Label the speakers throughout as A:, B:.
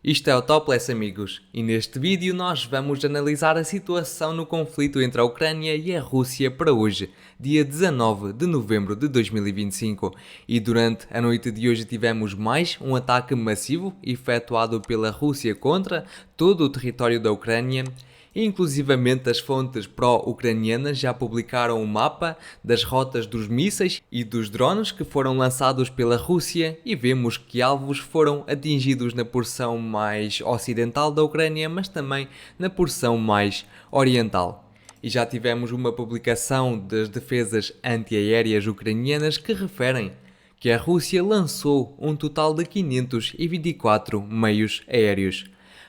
A: Isto é o Topless, amigos, e neste vídeo nós vamos analisar a situação no conflito entre a Ucrânia e a Rússia para hoje, dia 19 de novembro de 2025. E durante a noite de hoje tivemos mais um ataque massivo efetuado pela Rússia contra todo o território da Ucrânia. Inclusivamente as fontes pró-ucranianas já publicaram um mapa das rotas dos mísseis e dos drones que foram lançados pela Rússia e vemos que alvos foram atingidos na porção mais ocidental da Ucrânia, mas também na porção mais oriental. E já tivemos uma publicação das defesas antiaéreas ucranianas que referem que a Rússia lançou um total de 524 meios aéreos.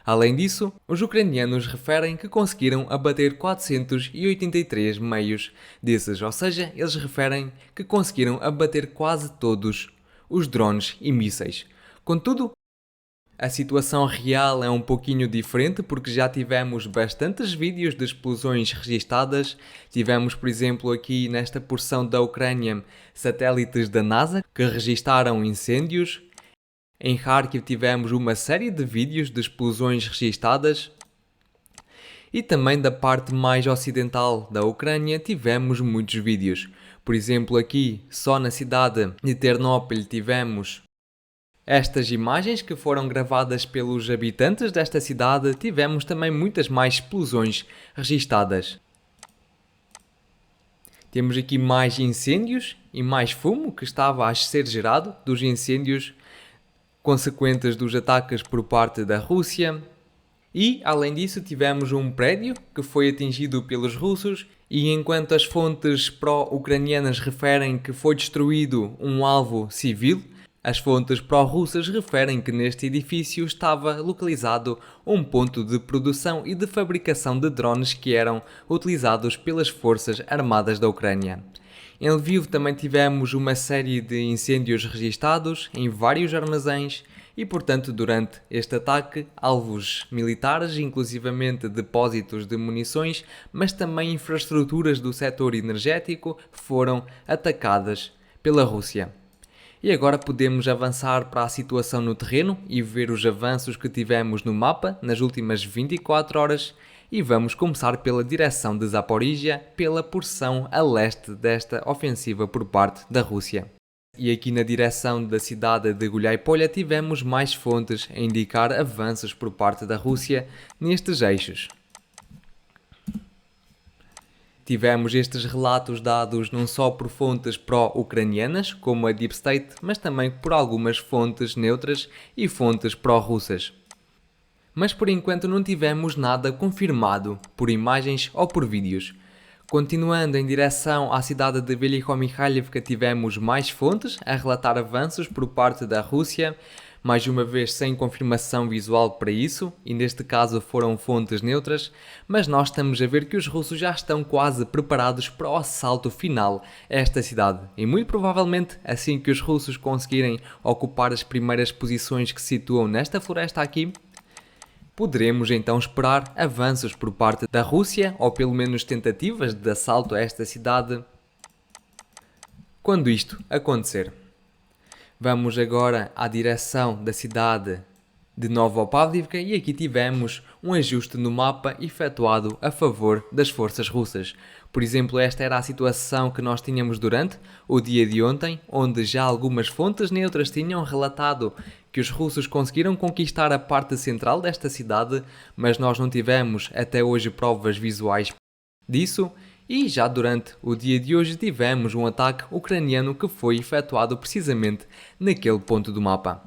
A: Além disso, os ucranianos referem que conseguiram abater 483 meios desses, ou seja, eles referem que conseguiram abater quase todos os drones e mísseis. Contudo, a situação real é um pouquinho diferente porque já tivemos bastantes vídeos de explosões registadas. Tivemos, por exemplo, aqui nesta porção da Ucrânia, satélites da NASA que registaram incêndios. Em Kharkiv tivemos uma série de vídeos de explosões registadas e também da parte mais ocidental da Ucrânia tivemos muitos vídeos. Por exemplo, aqui só na cidade de Ternópil tivemos estas imagens que foram gravadas pelos habitantes desta cidade. Tivemos também muitas mais explosões registadas. Temos aqui mais incêndios e mais fumo que estava a ser gerado dos incêndios consequentes dos ataques por parte da Rússia. E, além disso, tivemos um prédio que foi atingido pelos russos e enquanto as fontes pró-ucranianas referem que foi destruído um alvo civil, as fontes pró-russas referem que neste edifício estava localizado um ponto de produção e de fabricação de drones que eram utilizados pelas forças armadas da Ucrânia. Em Lviv também tivemos uma série de incêndios registados em vários armazéns e, portanto, durante este ataque, alvos militares, inclusivamente depósitos de munições, mas também infraestruturas do setor energético, foram atacadas pela Rússia. E agora podemos avançar para a situação no terreno e ver os avanços que tivemos no mapa nas últimas 24 horas. E vamos começar pela direção de Zaporizhia, pela porção a leste desta ofensiva por parte da Rússia. E aqui na direção da cidade de Guliáipolha tivemos mais fontes a indicar avanços por parte da Rússia nestes eixos. Tivemos estes relatos dados não só por fontes pró-ucranianas, como a Deep State, mas também por algumas fontes neutras e fontes pró-russas. Mas por enquanto não tivemos nada confirmado por imagens ou por vídeos. Continuando em direção à cidade de Veliko-Mikhailivka, tivemos mais fontes a relatar avanços por parte da Rússia, mais uma vez sem confirmação visual para isso, e neste caso foram fontes neutras, mas nós estamos a ver que os russos já estão quase preparados para o assalto final a esta cidade. E muito provavelmente, assim que os russos conseguirem ocupar as primeiras posições que se situam nesta floresta aqui, poderemos então esperar avanços por parte da Rússia, ou pelo menos tentativas de assalto a esta cidade, quando isto acontecer. Vamos agora à direção da cidade de Novopavlivka e aqui tivemos um ajuste no mapa efetuado a favor das forças russas. Por exemplo, esta era a situação que nós tínhamos durante o dia de ontem, onde já algumas fontes neutras tinham relatado que os russos conseguiram conquistar a parte central desta cidade, mas nós não tivemos até hoje provas visuais disso. E já durante o dia de hoje tivemos um ataque ucraniano que foi efetuado precisamente naquele ponto do mapa.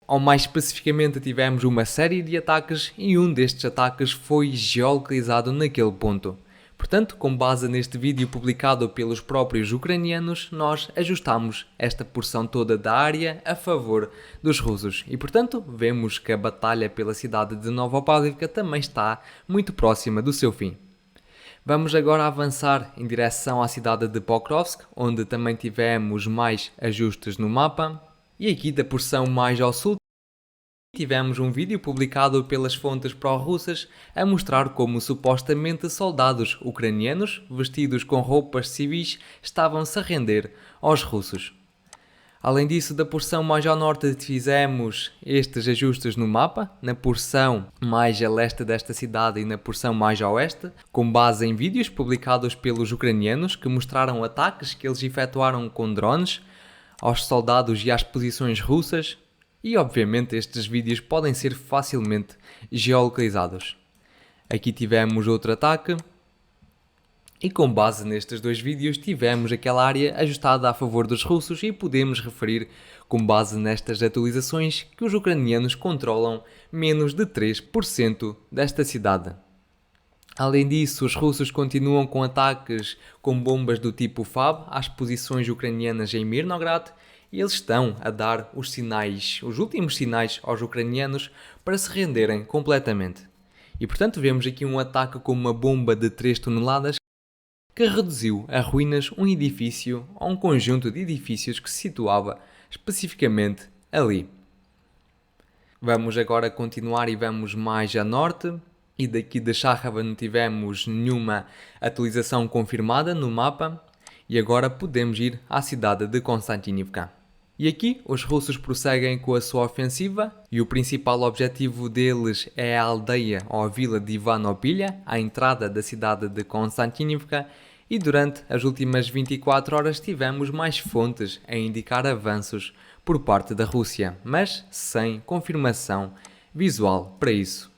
A: Ou mais especificamente tivemos uma série de ataques e um destes ataques foi geolocalizado naquele ponto. Portanto, com base neste vídeo publicado pelos próprios ucranianos, nós ajustamos esta porção toda da área a favor dos russos. E portanto, vemos que a batalha pela cidade de Novopavlivka também está muito próxima do seu fim. Vamos agora avançar em direção à cidade de Pokrovsk, onde também tivemos mais ajustes no mapa. E aqui da porção mais ao sul, tivemos um vídeo publicado pelas fontes pró-russas a mostrar como supostamente soldados ucranianos vestidos com roupas civis estavam-se a render aos russos. Além disso, da porção mais ao norte fizemos estes ajustes no mapa, na porção mais a leste desta cidade e na porção mais a oeste, com base em vídeos publicados pelos ucranianos que mostraram ataques que eles efetuaram com drones aos soldados e às posições russas, e obviamente estes vídeos podem ser facilmente geolocalizados. Aqui tivemos outro ataque. E com base nestes dois vídeos tivemos aquela área ajustada a favor dos russos e podemos referir, com base nestas atualizações, que os ucranianos controlam menos de 3% desta cidade. Além disso, os russos continuam com ataques com bombas do tipo FAB às posições ucranianas em Mirnograd e eles estão a dar os últimos sinais aos ucranianos para se renderem completamente. E portanto vemos aqui um ataque com uma bomba de 3 toneladas que reduziu a ruínas um edifício ou um conjunto de edifícios que se situava especificamente ali. Vamos agora continuar e vamos mais a norte, e daqui de Shachava não tivemos nenhuma atualização confirmada no mapa, e agora podemos ir à cidade de Konstantinivka. E aqui os russos prosseguem com a sua ofensiva e o principal objetivo deles é a aldeia ou a vila de Ivanopilha, à entrada da cidade de Konstantinivka, e durante as últimas 24 horas tivemos mais fontes a indicar avanços por parte da Rússia, mas sem confirmação visual para isso.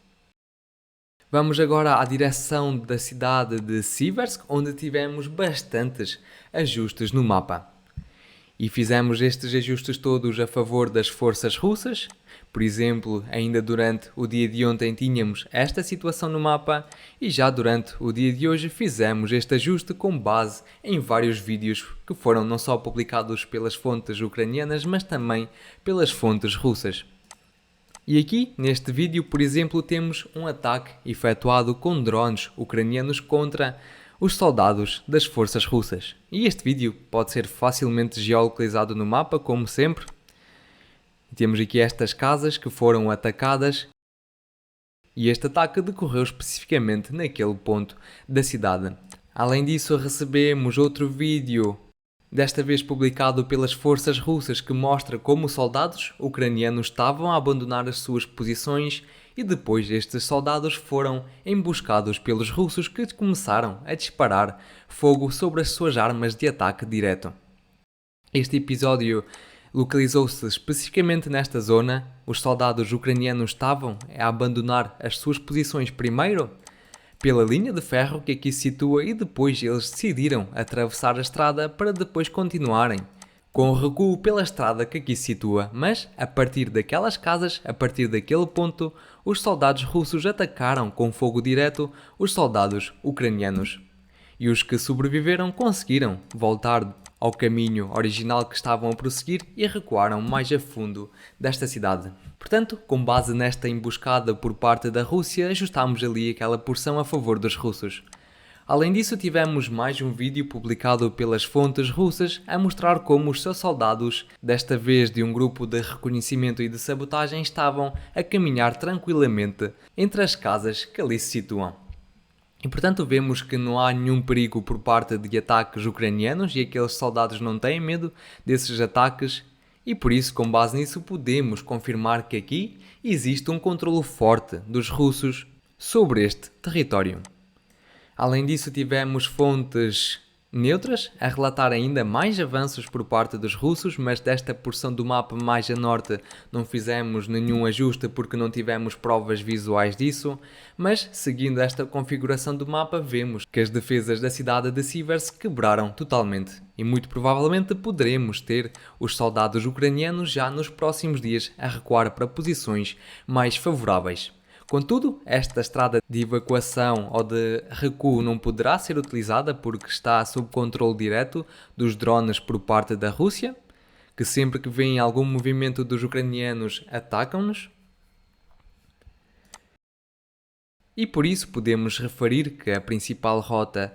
A: Vamos agora à direção da cidade de Siversk, onde tivemos bastantes ajustes no mapa. E fizemos estes ajustes todos a favor das forças russas. Por exemplo, ainda durante o dia de ontem tínhamos esta situação no mapa e já durante o dia de hoje fizemos este ajuste com base em vários vídeos que foram não só publicados pelas fontes ucranianas, mas também pelas fontes russas. E aqui, neste vídeo, por exemplo, temos um ataque efetuado com drones ucranianos contra os soldados das forças russas. E este vídeo pode ser facilmente geolocalizado no mapa, como sempre. Temos aqui estas casas que foram atacadas e este ataque decorreu especificamente naquele ponto da cidade. Além disso, recebemos outro vídeo, desta vez publicado pelas forças russas, que mostra como os soldados ucranianos estavam a abandonar as suas posições e depois estes soldados foram emboscados pelos russos, que começaram a disparar fogo sobre as suas armas de ataque direto. Este episódio localizou-se especificamente nesta zona. Os soldados ucranianos estavam a abandonar as suas posições primeiro pela linha de ferro que aqui se situa e depois eles decidiram atravessar a estrada para depois continuarem com o recuo pela estrada que aqui se situa, mas a partir daquelas casas, a partir daquele ponto, os soldados russos atacaram com fogo direto os soldados ucranianos. E os que sobreviveram conseguiram voltar ao caminho original que estavam a prosseguir e recuaram mais a fundo desta cidade. Portanto, com base nesta emboscada por parte da Rússia, ajustámos ali aquela porção a favor dos russos. Além disso, tivemos mais um vídeo publicado pelas fontes russas a mostrar como os seus soldados, desta vez de um grupo de reconhecimento e de sabotagem, estavam a caminhar tranquilamente entre as casas que ali se situam. E portanto vemos que não há nenhum perigo por parte de ataques ucranianos e aqueles soldados não têm medo desses ataques e por isso, com base nisso, podemos confirmar que aqui existe um controlo forte dos russos sobre este território. Além disso, tivemos fontes neutras a relatar ainda mais avanços por parte dos russos, mas desta porção do mapa mais a norte não fizemos nenhum ajuste porque não tivemos provas visuais disso, mas seguindo esta configuração do mapa vemos que as defesas da cidade de Siversk quebraram totalmente e muito provavelmente poderemos ter os soldados ucranianos já nos próximos dias a recuar para posições mais favoráveis. Contudo, esta estrada de evacuação ou de recuo não poderá ser utilizada porque está sob controle direto dos drones por parte da Rússia, que sempre que veem algum movimento dos ucranianos atacam-nos. E por isso podemos referir que a principal rota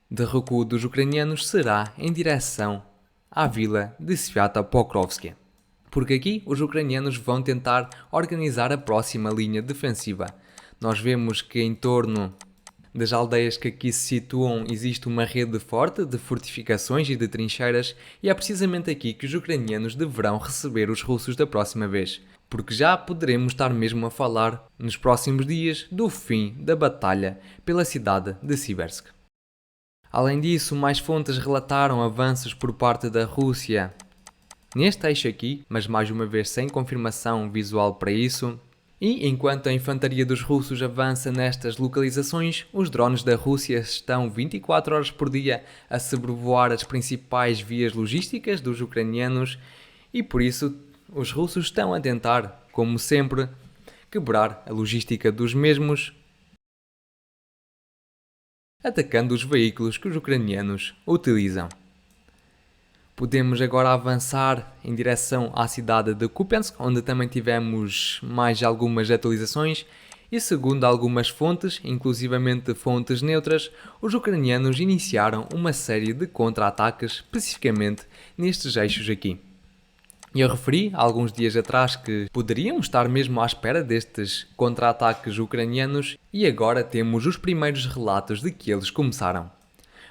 A: de recuo dos ucranianos será em direção à vila de Sviatopokrovsk. Porque aqui os ucranianos vão tentar organizar a próxima linha defensiva. Nós vemos que em torno das aldeias que aqui se situam existe uma rede forte de fortificações e de trincheiras, e é precisamente aqui que os ucranianos deverão receber os russos da próxima vez, porque já poderemos estar mesmo a falar, nos próximos dias, do fim da batalha pela cidade de Siversk. Além disso, mais fontes relataram avanços por parte da Rússia neste eixo aqui, mas mais uma vez sem confirmação visual para isso. E enquanto a infantaria dos russos avança nestas localizações, os drones da Rússia estão 24 horas por dia a sobrevoar as principais vias logísticas dos ucranianos e por isso os russos estão a tentar, como sempre, quebrar a logística dos mesmos, atacando os veículos que os ucranianos utilizam. Podemos agora avançar em direção à cidade de Kupiansk, onde também tivemos mais algumas atualizações e segundo algumas fontes, inclusivamente fontes neutras, os ucranianos iniciaram uma série de contra-ataques especificamente nestes eixos aqui. E eu referi há alguns dias atrás que poderíamos estar mesmo à espera destes contra-ataques ucranianos e agora temos os primeiros relatos de que eles começaram.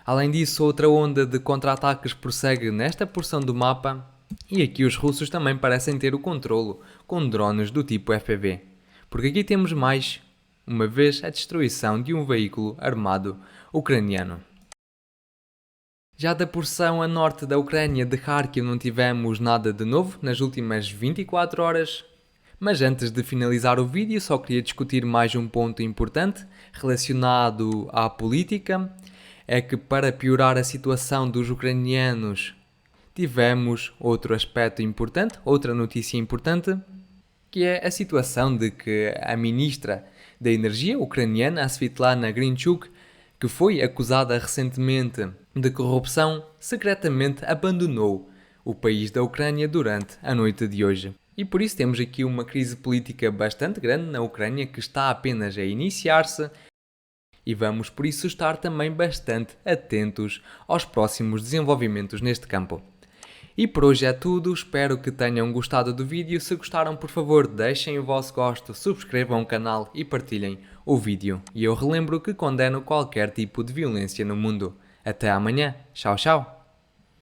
A: Além disso, outra onda de contra-ataques prossegue nesta porção do mapa e aqui os russos também parecem ter o controlo com drones do tipo FPV, porque aqui temos mais uma vez a destruição de um veículo armado ucraniano. Já da porção a norte da Ucrânia de Kharkiv não tivemos nada de novo nas últimas 24 horas, mas antes de finalizar o vídeo só queria discutir mais um ponto importante relacionado à política. É que para piorar a situação dos ucranianos tivemos outro aspecto importante, outra notícia importante, que é a situação de que a ministra da Energia ucraniana, a Svitlana Grinchuk, que foi acusada recentemente de corrupção, secretamente abandonou o país da Ucrânia durante a noite de hoje. E por isso temos aqui uma crise política bastante grande na Ucrânia que está apenas a iniciar-se, e vamos por isso estar também bastante atentos aos próximos desenvolvimentos neste campo. E por hoje é tudo, espero que tenham gostado do vídeo. Se gostaram, por favor, deixem o vosso gosto, subscrevam o canal e partilhem o vídeo. E eu relembro que condeno qualquer tipo de violência no mundo. Até amanhã, tchau tchau!